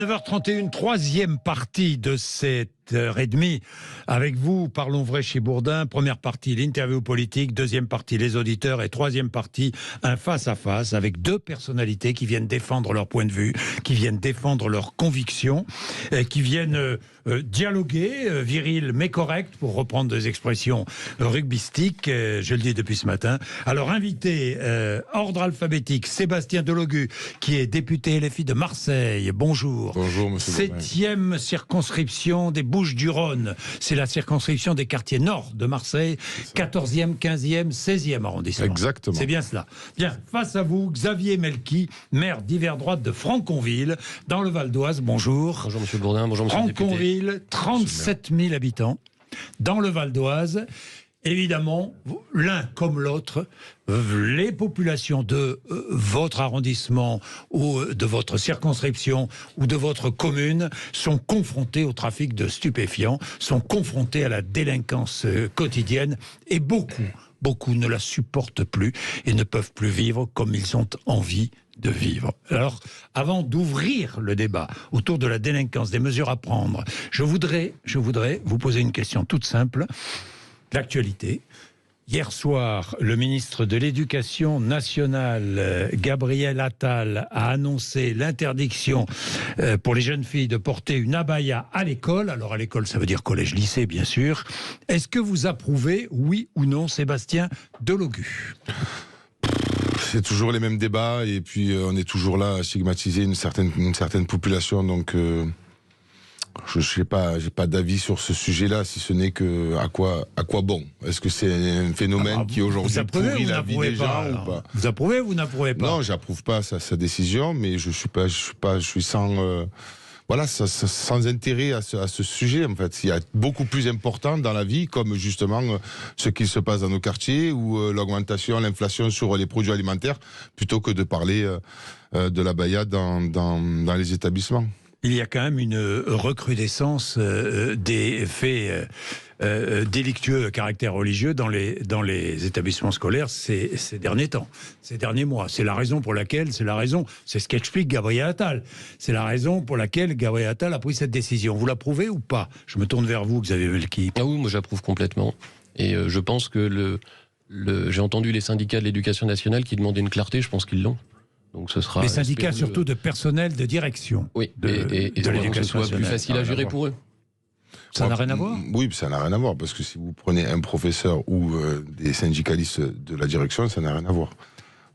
9h31, troisième partie de cette heure et demie. Avec vous, Parlons vrai chez Bourdin. Première partie, l'interview politique. Deuxième partie, les auditeurs. Et troisième partie, un face-à-face avec deux personnalités qui viennent défendre leur point de vue, qui viennent défendre leurs convictions, qui viennent dialoguer, viril mais correct, pour reprendre des expressions rugbystiques. Je le dis depuis ce matin. Alors, invité, ordre alphabétique, Sébastien Delogu, qui est député LFI de Marseille. Bonjour. Bonjour, monsieur. 7e circonscription des Bouches-du-Rhône. C'est la circonscription des quartiers nord de Marseille. 14e, 15e, 16e arrondissement. Exactement. C'est bien cela. Bien, face à vous, Xavier Melki, maire d'hiver droite de Franconville, dans le Val d'Oise. Bonjour. Bonjour, monsieur Bourdin. Bonjour, monsieur le député. Franconville, 37 000 habitants, dans le Val d'Oise. Évidemment, l'un comme l'autre, les populations de votre arrondissement ou de votre circonscription ou de votre commune sont confrontées au trafic de stupéfiants, sont confrontées à la délinquance quotidienne et beaucoup ne la supportent plus et ne peuvent plus vivre comme ils ont envie de vivre. Alors, avant d'ouvrir le débat autour de la délinquance, des mesures à prendre, je voudrais vous poser une question toute simple. L'actualité. Hier soir, le ministre de l'Éducation nationale, Gabriel Attal, a annoncé l'interdiction pour les jeunes filles de porter une abaya à l'école. Alors à l'école, ça veut dire collège-lycée, bien sûr. Est-ce que vous approuvez, oui ou non, Sébastien Delogu ? C'est toujours les mêmes débats et puis on est toujours là à stigmatiser une certaine population, donc je n'ai pas d'avis sur ce sujet-là, si ce n'est que à quoi bon. Est-ce que c'est un phénomène qui aujourd'hui pourrit la vie des gens ou pas? Vous approuvez ou vous n'approuvez pas? Non, j'approuve pas sa décision, mais je suis sans sans intérêt à ce sujet. En fait, il y a beaucoup plus important dans la vie, comme justement ce qui se passe dans nos quartiers ou l'augmentation, l'inflation sur les produits alimentaires, plutôt que de parler de la baya dans les établissements. Il y a quand même une recrudescence des faits délictueux de caractère religieux dans les établissements scolaires ces derniers temps, ces derniers mois. C'est ce qu'explique Gabriel Attal. C'est la raison pour laquelle Gabriel Attal a pris cette décision. Vous l'approuvez ou pas? Je me tourne vers vous, Xavier Melki. Ah oui, moi j'approuve complètement. Et je pense que j'ai entendu les syndicats de l'éducation nationale qui demandaient une clarté, je pense qu'ils l'ont. Donc ce sera, les syndicats surtout de personnel de direction. Oui, et de l'éducation que ce soit plus facile à gérer pour eux. Ça n'a rien à voir? Oui, ça n'a rien à voir, parce que si vous prenez un professeur ou des syndicalistes de la direction, ça n'a rien à voir.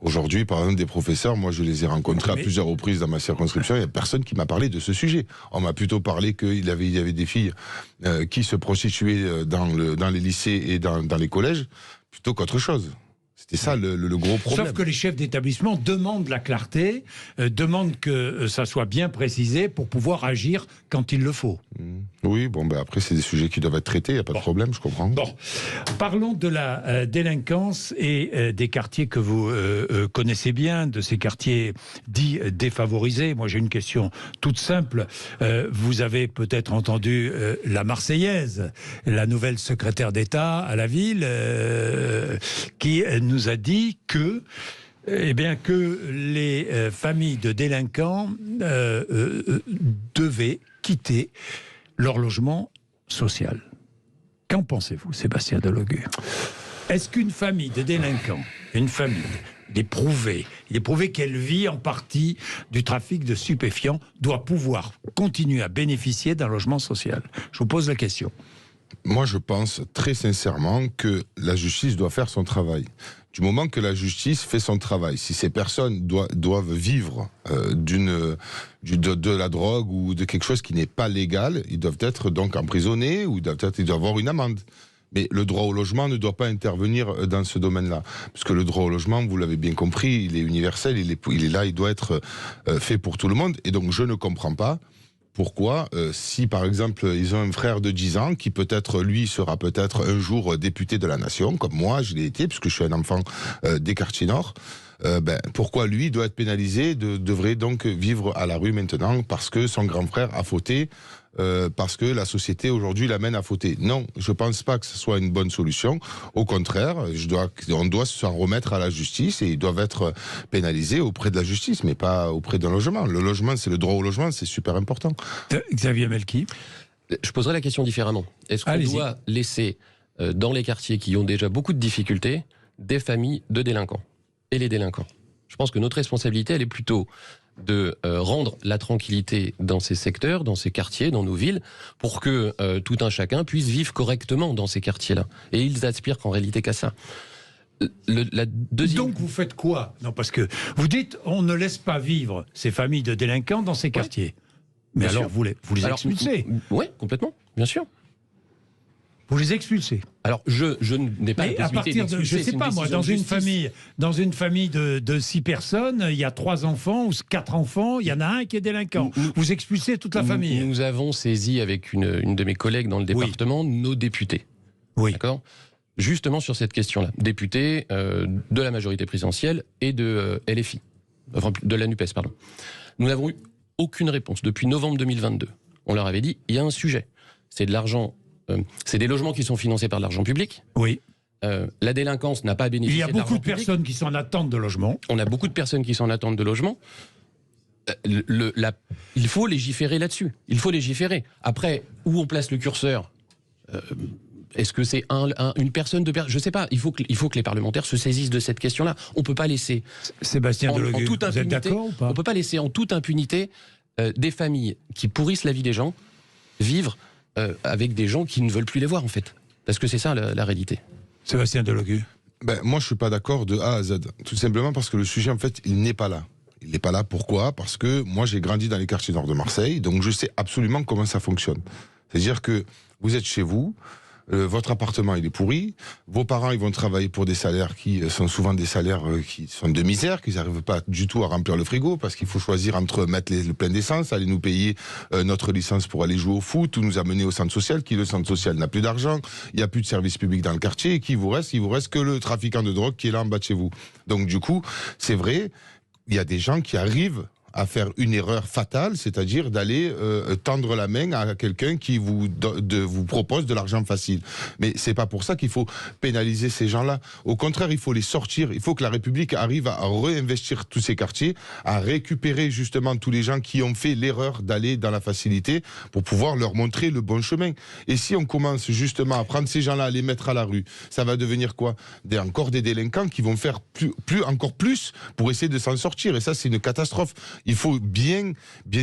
Aujourd'hui, par exemple, des professeurs, moi je les ai rencontrés à plusieurs reprises dans ma circonscription, il n'y a personne qui m'a parlé de ce sujet. On m'a plutôt parlé qu'il y avait des filles qui se prostituaient dans les lycées et dans les collèges, plutôt qu'autre chose. C'était ça le gros problème. Sauf que les chefs d'établissement demandent la clarté, demandent que ça soit bien précisé pour pouvoir agir quand il le faut. Oui, après c'est des sujets qui doivent être traités, il n'y a pas de problème, je comprends. Bon, parlons de la délinquance et des quartiers que vous connaissez bien, de ces quartiers dits défavorisés. Moi j'ai une question toute simple. Vous avez peut-être entendu la Marseillaise, la nouvelle secrétaire d'État à la ville, qui nous a dit que les familles de délinquants devaient quitter leur logement social. Qu'en pensez-vous, Sébastien Delogu? Est-ce qu'une famille de délinquants, il est prouvé qu'elle vit en partie du trafic de stupéfiants, doit pouvoir continuer à bénéficier d'un logement social? Je vous pose la question. Moi, je pense très sincèrement que la justice doit faire son travail. Du moment que la justice fait son travail, si ces personnes doivent vivre de la drogue ou de quelque chose qui n'est pas légal, ils doivent être donc emprisonnés ou ils doivent avoir une amende. Mais le droit au logement ne doit pas intervenir dans ce domaine-là. Parce que le droit au logement, vous l'avez bien compris, il est universel, il est là, il doit être fait pour tout le monde. Et donc, je ne comprends pas pourquoi, si par exemple ils ont un frère de 10 ans qui peut-être lui sera peut-être un jour député de la nation, comme moi je l'ai été puisque je suis un enfant des quartiers nord, pourquoi lui doit être pénalisé, devrait donc vivre à la rue maintenant parce que son grand frère a fauté, parce que la société aujourd'hui l'amène à fauter. Non, je pense pas que ce soit une bonne solution. Au contraire, on doit s'en remettre à la justice et ils doivent être pénalisés auprès de la justice, mais pas auprès d'un logement. Le logement, c'est le droit au logement, c'est super important. Xavier Melki. Je poserai la question différemment. Est-ce qu'on doit laisser dans les quartiers qui ont déjà beaucoup de difficultés des familles de délinquants et les délinquants? Je pense que notre responsabilité, elle est plutôt de rendre la tranquillité dans ces secteurs, dans ces quartiers, dans nos villes, pour que tout un chacun puisse vivre correctement dans ces quartiers-là. Et ils aspirent qu'en réalité qu'à ça. Donc vous faites quoi? Non, parce que vous dites on ne laisse pas vivre ces familles de délinquants dans ces quartiers. Mais bien alors vous les expulsez? Oui, complètement, bien sûr. Vous les expulsez? Alors, je n'ai pas à partir de, je ne sais pas moi, dans une famille de 6 personnes, il y a 3 enfants ou 4 enfants, il y en a un qui est délinquant. Vous expulsez toute la famille? Nous avons saisi avec une de mes collègues dans le département nos députés. Oui. D'accord? Justement sur cette question-là. Députés de la majorité présidentielle et de LFI. Enfin, de la NUPES, pardon. Nous n'avons eu aucune réponse depuis novembre 2022. On leur avait dit, il y a un sujet. C'est de l'argent... c'est des logements qui sont financés par de l'argent public. Oui. La délinquance n'a pas bénéficié de l'argent public. Il y a beaucoup de personnes qui sont en attente de logement. On a beaucoup de personnes qui sont en attente de logement. Il faut légiférer là-dessus. Il faut légiférer. Après, où on place le curseur est-ce que c'est une personne de... Je ne sais pas. Il faut que les parlementaires se saisissent de cette question-là. On ne peut pas laisser... Sébastien Delogu, vous êtes d'accord ou pas? On ne peut pas laisser en toute impunité des familles qui pourrissent la vie des gens vivre avec des gens qui ne veulent plus les voir, en fait. Parce que c'est ça, la réalité. Sébastien Delogu. Moi, je ne suis pas d'accord de A à Z. Tout simplement parce que le sujet, en fait, il n'est pas là. Il n'est pas là, pourquoi? Parce que moi, j'ai grandi dans les quartiers nord de Marseille, donc je sais absolument comment ça fonctionne. C'est-à-dire que vous êtes chez vous, votre appartement il est pourri, vos parents ils vont travailler pour des salaires qui sont souvent des salaires qui sont de misère, qu'ils n'arrivent pas du tout à remplir le frigo parce qu'il faut choisir entre mettre le plein d'essence, aller nous payer notre licence pour aller jouer au foot ou nous amener au centre social, qui le centre social n'a plus d'argent, il n'y a plus de service public dans le quartier, et il vous reste que le trafiquant de drogue qui est là en bas de chez vous. Donc du coup, c'est vrai, il y a des gens qui arrivent à faire une erreur fatale, c'est-à-dire d'aller tendre la main à quelqu'un qui vous propose de l'argent facile. Mais c'est pas pour ça qu'il faut pénaliser ces gens-là. Au contraire, il faut les sortir. Il faut que la République arrive à réinvestir tous ces quartiers, à récupérer justement tous les gens qui ont fait l'erreur d'aller dans la facilité pour pouvoir leur montrer le bon chemin. Et si on commence justement à prendre ces gens-là, à les mettre à la rue, ça va devenir quoi? Encore des délinquants qui vont faire encore plus pour essayer de s'en sortir. Et ça, c'est une catastrophe. Il faut bien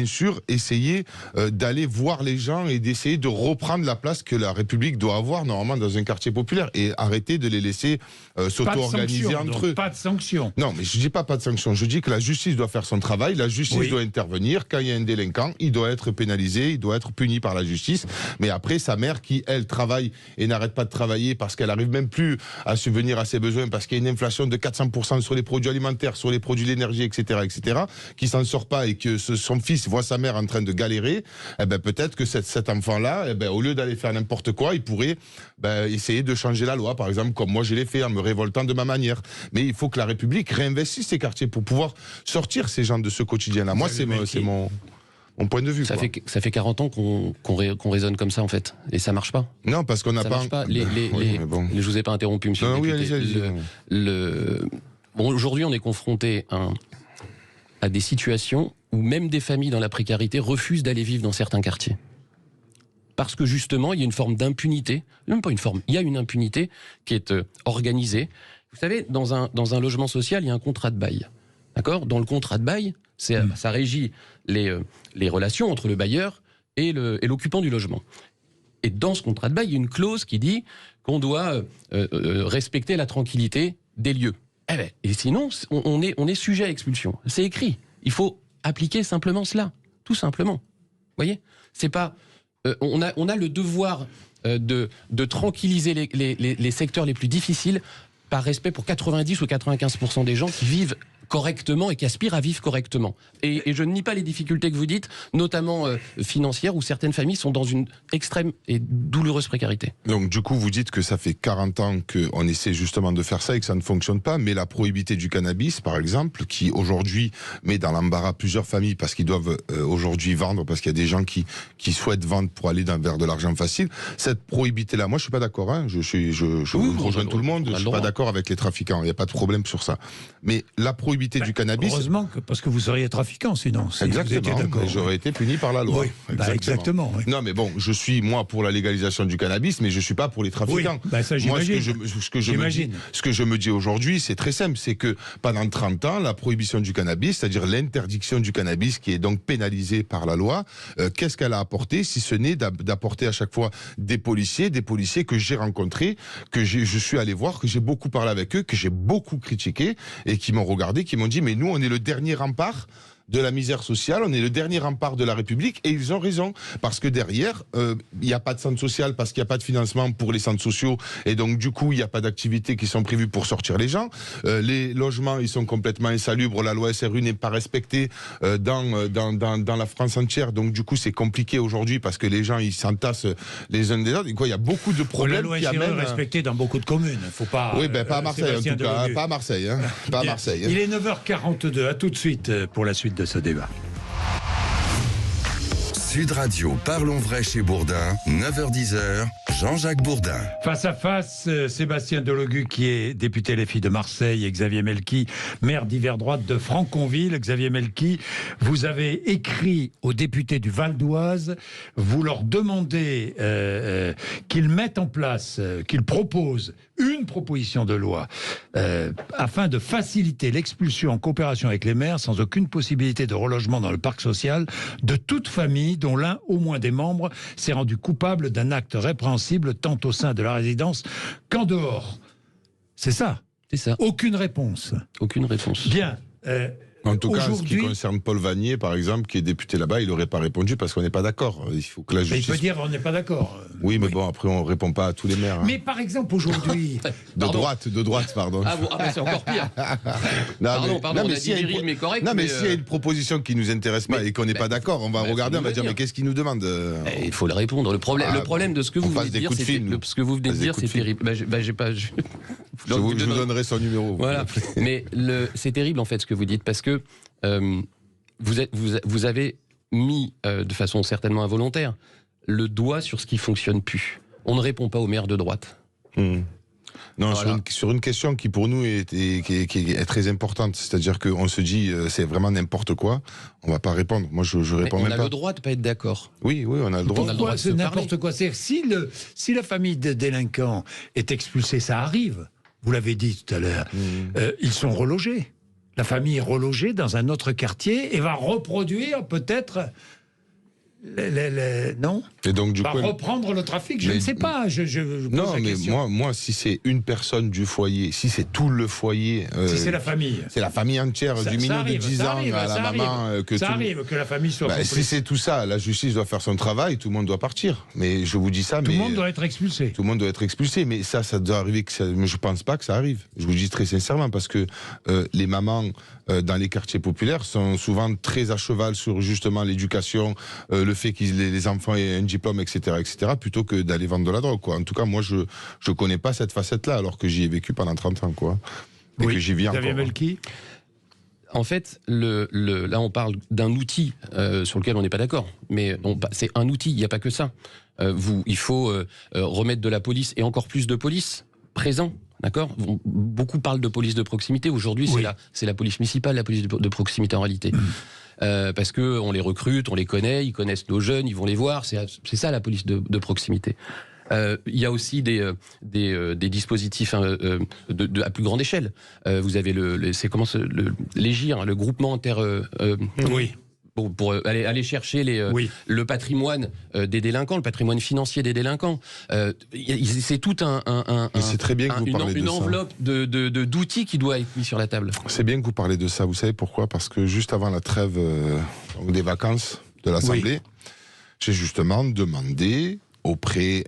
sûr essayer d'aller voir les gens et d'essayer de reprendre la place que la République doit avoir normalement dans un quartier populaire et arrêter de les laisser s'auto-organiser entre eux. Pas de sanctions. Non, mais je dis pas de sanctions. Je dis que la justice doit faire son travail. La justice doit intervenir. Quand il y a un délinquant, il doit être pénalisé, il doit être puni par la justice. Mais après, sa mère qui, elle, travaille et n'arrête pas de travailler parce qu'elle n'arrive même plus à subvenir à ses besoins, parce qu'il y a une inflation de 400% sur les produits alimentaires, sur les produits d'énergie, etc., qui s'en sort pas et que son fils voit sa mère en train de galérer, peut-être que cet enfant-là, au lieu d'aller faire n'importe quoi, il pourrait essayer de changer la loi, par exemple, comme moi je l'ai fait en me révoltant de ma manière. Mais il faut que la République réinvestisse ces quartiers pour pouvoir sortir ces gens de ce quotidien-là. Moi, c'est mon point de vue. Ça fait 40 ans qu'on raisonne comme ça, en fait. Et ça marche pas. Non, parce qu'on n'a pas... Je vous ai pas interrompu, monsieur le député. Aujourd'hui, on est confronté à des situations où même des familles dans la précarité refusent d'aller vivre dans certains quartiers. Parce que justement, il y a une forme d'impunité, même pas une forme, il y a une impunité qui est organisée. Vous savez, dans un logement social, il y a un contrat de bail. D'accord ? Dans le contrat de bail, ça régit les relations entre le bailleur et l'occupant du logement. Et dans ce contrat de bail, il y a une clause qui dit qu'on doit respecter la tranquillité des lieux. Et sinon, on est sujet à expulsion. C'est écrit. Il faut appliquer simplement cela, tout simplement. Vous voyez ? C'est pas. On a le devoir de tranquilliser les secteurs les plus difficiles par respect pour 90 ou 95% des gens qui vivent correctement et qui aspirent à vivre correctement. Et je ne nie pas les difficultés que vous dites, notamment financières, où certaines familles sont dans une extrême et douloureuse précarité. Donc du coup, vous dites que ça fait 40 ans qu'on essaie justement de faire ça et que ça ne fonctionne pas, mais la prohibité du cannabis, par exemple, qui aujourd'hui met dans l'embarras plusieurs familles parce qu'ils doivent aujourd'hui vendre, parce qu'il y a des gens qui souhaitent vendre pour aller vers de l'argent facile, cette prohibité-là, moi je suis pas d'accord, hein, je rejoins tout le monde, je suis pas d'accord avec les trafiquants, il n'y a pas de problème sur ça. Mais la prohibité du cannabis... Heureusement, parce que vous seriez trafiquant sinon. Si exactement, j'aurais été puni par la loi. Oui, exactement. Oui. Non mais bon, je suis moi pour la légalisation du cannabis, mais je suis pas pour les trafiquants. Oui, ça, moi, ce que je me dis aujourd'hui, c'est très simple, c'est que pendant 30 ans, la prohibition du cannabis, c'est-à-dire l'interdiction du cannabis, qui est donc pénalisée par la loi, qu'est-ce qu'elle a apporté, si ce n'est d'apporter à chaque fois des policiers que j'ai rencontrés, que je suis allé voir, que j'ai beaucoup parlé avec eux, que j'ai beaucoup critiqué, et qui m'ont regardé, qui m'ont dit, mais nous, on est le dernier rempart de la misère sociale, on est le dernier rempart de la République, et ils ont raison, parce que derrière, il n'y a pas de centre social, parce qu'il n'y a pas de financement pour les centres sociaux, et donc du coup, il n'y a pas d'activités qui sont prévues pour sortir les gens. Les logements, ils sont complètement insalubres, la loi SRU n'est pas respectée dans la France entière, donc du coup, c'est compliqué aujourd'hui, parce que les gens, ils s'entassent les uns des autres, et quoi, il y a beaucoup de problèmes qui amènent... La loi SRU est respectée dans beaucoup de communes, faut pas... Oui, ben pas à Marseille, en tout cas, pas à Marseille, hein, pas à Marseille. Hein. Il est 9h42, à tout de suite pour la suite de ce débat. Sud Radio, parlons vrai chez Bourdin, 9h-10h, Jean-Jacques Bourdin. Face à face, Sébastien Delogu, qui est député Les Filles de Marseille, et Xavier Melki, maire d'hiver droite de Franconville. Xavier Melki, vous avez écrit aux députés du Val d'Oise, vous leur demandez qu'ils mettent en place, qu'ils proposent une proposition de loi afin de faciliter l'expulsion en coopération avec les maires sans aucune possibilité de relogement dans le parc social de toute famille dont l'un au moins des membres s'est rendu coupable d'un acte répréhensible tant au sein de la résidence qu'en dehors. C'est ça. C'est ça. Aucune réponse. Aucune réponse. Bien. En tout cas, en ce qui concerne Paul Vanier, par exemple, qui est député là-bas, il n'aurait pas répondu parce qu'on n'est pas d'accord. Il faut que la justice... Mais il peut dire on n'est pas d'accord. Oui, mais bon, après, on ne répond pas à tous les maires. Hein. Mais par exemple, aujourd'hui... de droite, pardon. Ah, bah, c'est encore pire. Pardon, on a dit viril, mais correct. Non, mais s'il y a une proposition qui ne nous intéresse pas et qu'on n'est pas d'accord, on va regarder, on va dire, mais qu'est-ce qu'il nous demande Il faut le répondre. Le problème de ce que vous venez de dire, c'est terrible. Je vous donnerai son numéro. Voilà. Mais c'est terrible, en fait, ce que vous dites, parce que vous avez mis, de façon certainement involontaire, le doigt sur ce qui fonctionne plus. On ne répond pas aux maires de droite. Non, voilà. sur une question qui pour nous est très importante, c'est-à-dire qu'on se dit c'est vraiment n'importe quoi, on va pas répondre. Moi je réponds même pas. On a le droit de pas être d'accord. Oui, on a le droit. Pourquoi c'est n'importe quoi? C'est-à-dire si la famille de délinquants est expulsée, ça arrive. Vous l'avez dit tout à l'heure. Ils sont relogés. La famille est relogée dans un autre quartier et va reproduire peut-être... non. Et donc, du coup, reprendre le trafic, je ne sais pas. Je pose non, la mais question. moi, si c'est une personne du foyer, si c'est tout le foyer, si c'est la famille, c'est la famille entière, du minot de 10 ans à la maman, que ça arrive que la famille soit. Si c'est tout ça, la justice doit faire son travail, tout le monde doit partir. Mais je vous dis ça, tout le monde doit être expulsé. Tout le monde doit être expulsé, mais ça doit arriver. Mais je pense pas que ça arrive. Je vous dis très sincèrement parce que les mamans dans les quartiers populaires sont souvent très à cheval sur justement l'éducation, le fait que les enfants aient un diplôme, etc., plutôt que d'aller vendre de la drogue, quoi. En tout cas, moi, je connais pas cette facette-là, alors que j'y ai vécu pendant 30 ans, quoi. Et que j'y vis encore. Xavier Melki ? En fait, là, on parle d'un outil sur lequel on n'est pas d'accord. Mais c'est un outil, il n'y a pas que ça. Il faut remettre de la police, et encore plus de police, présent. D'accord ? Beaucoup parlent de police de proximité. Aujourd'hui, c'est la police municipale, la police de proximité en réalité. Parce qu'on les recrute, on les connaît, ils connaissent nos jeunes, ils vont les voir. C'est ça la police de proximité. Il y a aussi des dispositifs à plus grande échelle. Vous avez l'EGIR, le groupement oui. Bon, pour aller chercher le patrimoine des délinquants, le patrimoine financier des délinquants. C'est tout c'est très bien que vous parlez une enveloppe d'outils qui doit être mis sur la table. C'est bien que vous parlez de ça. Vous savez pourquoi ? Parce que juste avant la trêve des vacances de l'Assemblée, j'ai justement demandé auprès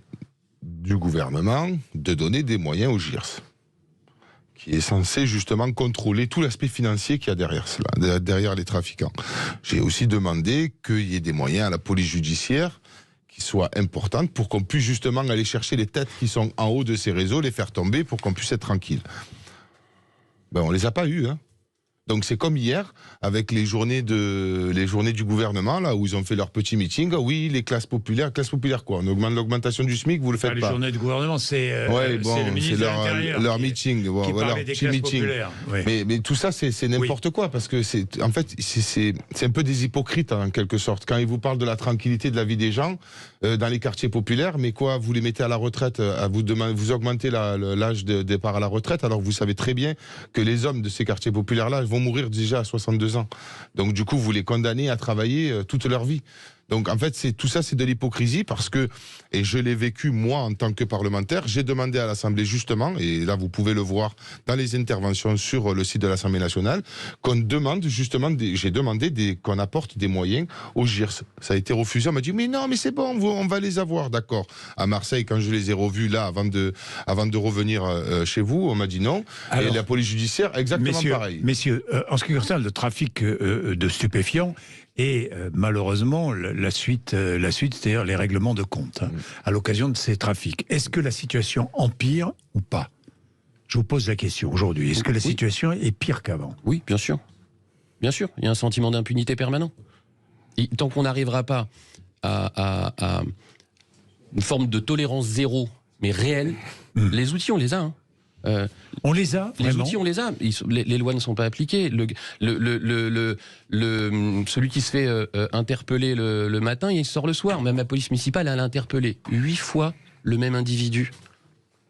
du gouvernement de donner des moyens au GIRS. qui est censé justement contrôler tout l'aspect financier qu'il y a derrière cela, derrière les trafiquants. J'ai aussi demandé qu'il y ait des moyens à la police judiciaire qui soient importantes pour qu'on puisse justement aller chercher les têtes qui sont en haut de ces réseaux, les faire tomber pour qu'on puisse être tranquille. Ben, on les a pas eus, hein. Donc c'est comme hier, avec les journées du gouvernement, là, où ils ont fait leur petit meeting. Ah oui, les classes populaires quoi? On augmente l'augmentation du SMIC, vous le faites les pas. Les journées du gouvernement, c'est le ministre de l'Intérieur leur meeting, qui voilà, parlait des petit classes meeting. populaires. Oui. Mais tout ça, c'est n'importe quoi, parce que c'est un peu des hypocrites, en quelque sorte. Quand ils vous parlent de la tranquillité de la vie des gens, dans les quartiers populaires, mais quoi, vous les mettez à la retraite, vous augmentez l'âge de départ à la retraite, alors vous savez très bien que les hommes de ces quartiers populaires-là vont mourir déjà à 62 ans. Donc du coup, vous les condamnez à travailler toute leur vie. Donc en fait, tout ça, c'est de l'hypocrisie parce que, et je l'ai vécu moi en tant que parlementaire, j'ai demandé à l'Assemblée justement, et là vous pouvez le voir dans les interventions sur le site de l'Assemblée nationale, qu'on demande justement, j'ai demandé qu'on apporte des moyens aux GIRS. Ça a été refusé, on m'a dit mais non, mais c'est bon, on va les avoir, d'accord. À Marseille, quand je les ai revus là, avant de revenir chez vous, on m'a dit non. Alors, et la police judiciaire, exactement pareil. Messieurs, en ce qui concerne le trafic de stupéfiants, et malheureusement, la suite, c'est-à-dire les règlements de compte à l'occasion de ces trafics. Est-ce que la situation empire ou pas? Je vous pose la question aujourd'hui. Est-ce que la situation est pire qu'avant? Oui, bien sûr. Bien sûr, il y a un sentiment d'impunité permanent. Et tant qu'on n'arrivera pas à une forme de tolérance zéro, mais réelle, les outils, on les a. On les a, les vraiment. outils, on les a. Les lois ne sont pas appliquées. Celui qui se fait interpeller le matin, il sort le soir. Même la police municipale, elle a interpellé 8 fois le même individu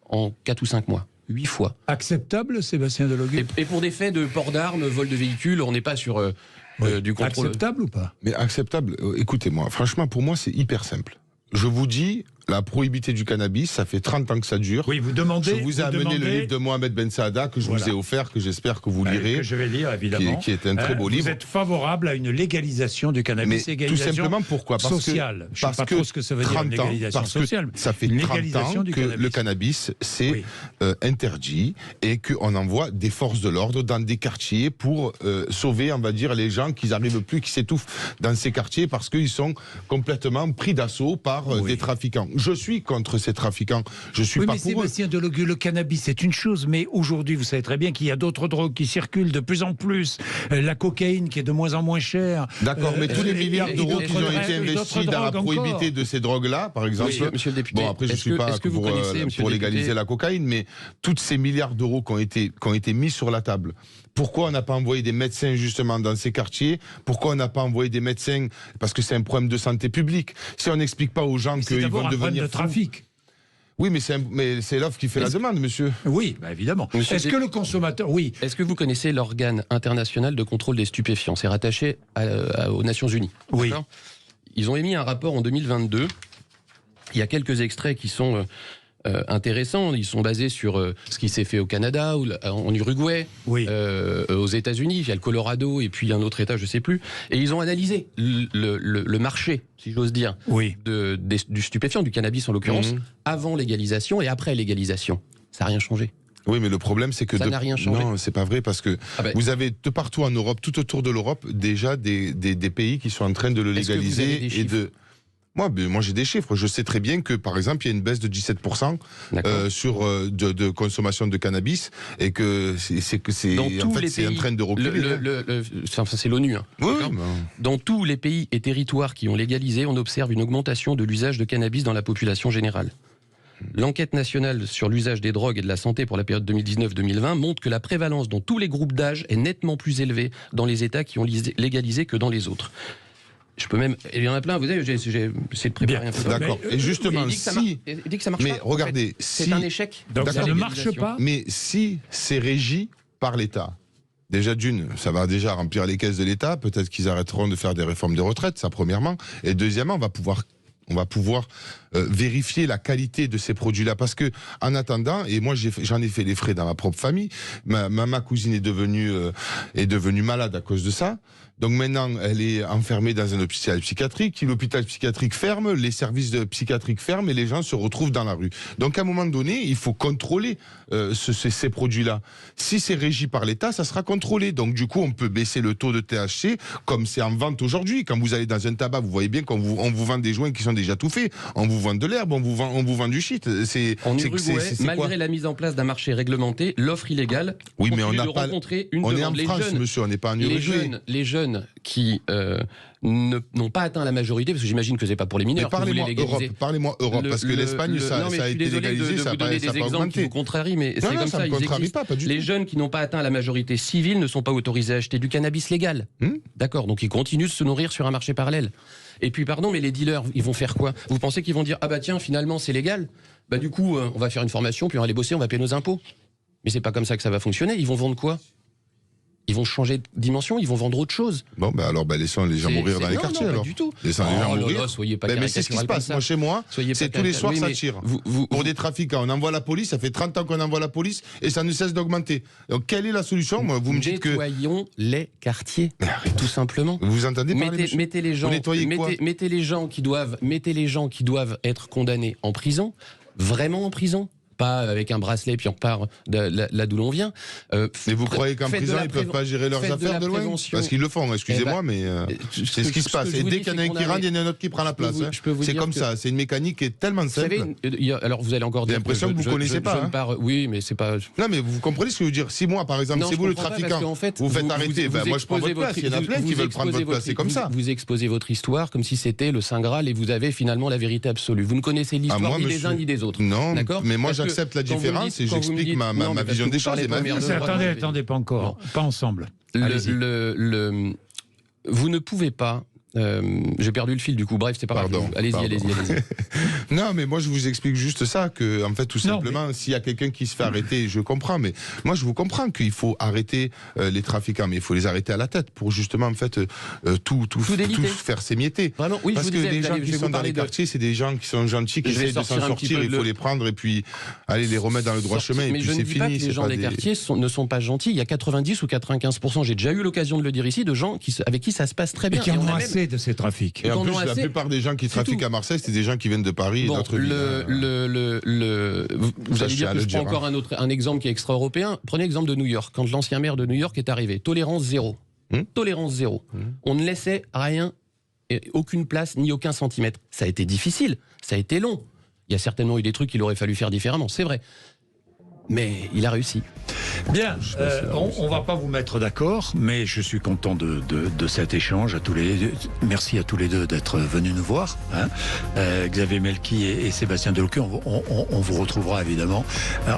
en 4 ou 5 mois. 8 fois. Acceptable, Sébastien Delogu? Et pour des faits de port d'armes, vol de véhicules, on n'est pas sur du contrôle. Acceptable ou pas? Mais acceptable, écoutez-moi, franchement, pour moi, c'est hyper simple. Je vous dis, la prohibité du cannabis, ça fait 30 ans que ça dure. Oui, vous demandez... Je vous ai amené le livre de Mohamed Ben Saada que je vous ai offert, que j'espère que vous lirez. Que je vais lire, évidemment. Qui est un très beau livre. Vous êtes favorable à une légalisation du cannabis, mais tout simplement pourquoi? Parce sociale. Je ne sais pas que trop ce que ça veut dire, une légalisation sociale. Ça fait 30 ans que le cannabis, c'est interdit et qu'on envoie des forces de l'ordre dans des quartiers pour sauver, on va dire, les gens qui n'arrivent plus, qui s'étouffent dans ces quartiers parce qu'ils sont complètement pris d'assaut par des trafiquants. Je suis contre ces trafiquants. Je suis pas pour eux. Sébastien Delogu, le cannabis, c'est une chose, mais aujourd'hui, vous savez très bien qu'il y a d'autres drogues qui circulent de plus en plus. La cocaïne qui est de moins en moins chère. D'accord, mais tous les milliards d'euros qui ont été investis dans la prohibité de ces drogues-là, par exemple. Monsieur le député, bon, après, je ne suis pas pour légaliser la cocaïne, mais tous ces milliards d'euros qui ont été mis sur la table. Pourquoi on n'a pas envoyé des médecins justement dans ces quartiers? Pourquoi on n'a pas envoyé des médecins? Parce que c'est un problème de santé publique. Si on n'explique pas aux gens qu'ils vont devenir de trafic. Oui, mais c'est l'offre qui fait la demande, monsieur. Oui, bah évidemment. Est-ce que le consommateur... Oui. Est-ce que vous connaissez l'organe international de contrôle des stupéfiants? C'est rattaché aux Nations Unies. Oui. Ils ont émis un rapport en 2022. Il y a quelques extraits qui sont... intéressants. Ils sont basés sur ce qui s'est fait au Canada, en Uruguay, aux États-Unis. Il y a le Colorado et puis un autre État, je ne sais plus. Et ils ont analysé le marché, si j'ose dire, du stupéfiant, du cannabis en l'occurrence, avant légalisation et après légalisation. Ça n'a rien changé. Oui, mais le problème, c'est que... Ça n'a rien changé. Non, c'est pas vrai, parce que vous avez de partout en Europe, tout autour de l'Europe, déjà des pays qui sont en train de le légaliser et de... Moi, j'ai des chiffres. Je sais très bien que, par exemple, il y a une baisse de 17% de consommation de cannabis et que c'est en train de reculer. C'est l'ONU. Hein, oui, dans tous les pays et territoires qui ont légalisé, on observe une augmentation de l'usage de cannabis dans la population générale. L'enquête nationale sur l'usage des drogues et de la santé pour la période 2019-2020 montre que la prévalence dans tous les groupes d'âge est nettement plus élevée dans les États qui ont légalisé que dans les autres. Je peux même... Il y en a plein, vous savez, j'ai essayé de préparer un peu. D'accord. Et justement, il dit que ça marche pas. Mais regardez, en fait, c'est un échec. Donc ça ne marche pas. Mais si c'est régi par l'État, déjà d'une, ça va déjà remplir les caisses de l'État, peut-être qu'ils arrêteront de faire des réformes de retraite, ça premièrement. Et deuxièmement, on va pouvoir on va pouvoir vérifier la qualité de ces produits-là. Parce que en attendant, et moi j'en ai fait les frais dans ma propre famille, ma cousine est devenue malade à cause de ça. Donc maintenant, elle est enfermée dans un hôpital psychiatrique. L'hôpital psychiatrique ferme, les services psychiatriques ferment et les gens se retrouvent dans la rue. Donc à un moment donné, il faut contrôler ces produits-là. Si c'est régi par l'État, ça sera contrôlé. Donc du coup, on peut baisser le taux de THC comme c'est en vente aujourd'hui. Quand vous allez dans un tabac, vous voyez bien qu'on vous vend des joints qui sont déjà tout faits. On vous vend de l'herbe, on vous vend du shit. En Uruguay, malgré la mise en place d'un marché réglementé, l'offre illégale. Oui, mais on n'a pas. On est en France, monsieur, on n'est pas en Uruguay. Les jeunes qui n'ont pas atteint la majorité, parce que j'imagine que c'est pas pour les mineurs. Parlez-moi Europe, parce que l'Espagne, ça a été légalisé, ça n'a pas augmenté. Qui vous contrarient, mais c'est comme ça. Les jeunes qui n'ont pas atteint la majorité civile ne sont pas autorisés à acheter du cannabis légal. D'accord, donc ils continuent de se nourrir sur un marché parallèle. Et puis, pardon, mais les dealers, ils vont faire quoi? Vous pensez qu'ils vont dire, ah bah tiens, finalement c'est légal, bah du coup, on va faire une formation, puis on va aller bosser, on va payer nos impôts. Mais c'est pas comme ça que ça va fonctionner. Ils vont vendre quoi? Ils vont changer de dimension, ils vont vendre autre chose. Bon, ben alors, laissons les gens mourir dans les quartiers, alors. Pas du tout. Laissons les gens mourir. Soyez pas mais c'est ce qui se passe. Moi, chez moi, c'est tous les soirs, ça tire. Pour des trafiquants, on envoie la police, ça fait 30 ans qu'on envoie la police, et ça ne cesse d'augmenter. Donc, quelle est la solution? Moi, vous me dites que... Nettoyons les quartiers, tout simplement. Vous entendez parler, mettez les gens, mettez les gens qui doivent être condamnés en prison, vraiment en prison. Pas avec un bracelet puis on repart là d'où l'on vient. Mais vous croyez qu'en prison ils peuvent pas gérer leurs affaires de loin? Parce qu'ils le font, excusez-moi, mais c'est ce qui se passe. Et dès qu'il y en a un qui rentre, il y en a un autre qui prend la place. C'est comme ça, c'est une mécanique qui est tellement simple. Alors vous allez encore dire. J'ai l'impression que vous connaissez pas. Oui, mais c'est pas. Non, mais vous comprenez ce que je veux dire? Si moi, par exemple, c'est vous le trafiquant, vous faites arrêter, moi je prends votre place. Il y en a plein qui veulent prendre votre place. C'est comme ça. Vous exposez votre histoire comme si c'était le Saint Graal et vous avez finalement la vérité absolue. Vous ne connaissez l'histoire ni des uns ni des autres. Non, mais moi j'accepte la différence. Et j'explique ma vision des choses et ma vie. Attendez, pas encore, pas ensemble. Vous ne pouvez pas. J'ai perdu le fil du coup. Bref, c'est pas grave. Allez-y. Non, mais moi je vous explique juste ça, que en fait tout simplement, s'il y a quelqu'un qui se fait arrêter, je comprends. Mais moi je vous comprends qu'il faut arrêter les trafiquants, mais il faut les arrêter à la tête pour justement en fait tout faire s'émietter. Vraiment, oui, parce que les gens qui sont dans les quartiers, c'est des gens qui sont gentils, qui essaient de s'en sortir. Il faut les prendre et puis aller les remettre dans le droit chemin. Et puis c'est fini. Mais je ne dis pas que les gens des quartiers ne sont pas gentils. Il y a 90 ou 95%. J'ai déjà eu l'occasion de le dire ici, de gens avec qui ça se passe très bien. Et qui en ont assez de ces trafics. Et en plus, la plupart des gens qui trafiquent à Marseille, c'est des gens qui viennent de Paris et d'autres villes. Vous allez dire que je prends encore un exemple qui est extra-européen. Prenez l'exemple de New York. Quand l'ancien maire de New York est arrivé, tolérance zéro. Tolérance zéro. On ne laissait rien, aucune place, ni aucun centimètre. Ça a été difficile, ça a été long. Il y a certainement eu des trucs qu'il aurait fallu faire différemment, c'est vrai. Mais il a réussi. Bien, on ne va pas vous mettre d'accord, mais je suis content de cet échange. Merci à tous les deux d'être venus nous voir. Xavier Melki et Sébastien Delocu, on vous retrouvera évidemment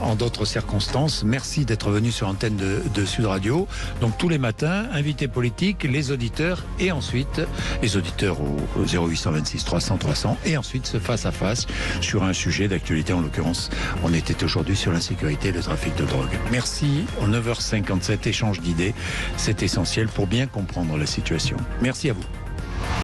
en d'autres circonstances. Merci d'être venus sur l'antenne de Sud Radio. Donc tous les matins, invités politiques, les auditeurs et ensuite les auditeurs au 0826 300 300 et ensuite ce face à face sur un sujet d'actualité. En l'occurrence, on était aujourd'hui sur l'insécurité et le trafic de drogue. Merci. 9h57, échange d'idées, c'est essentiel pour bien comprendre la situation. Merci à vous.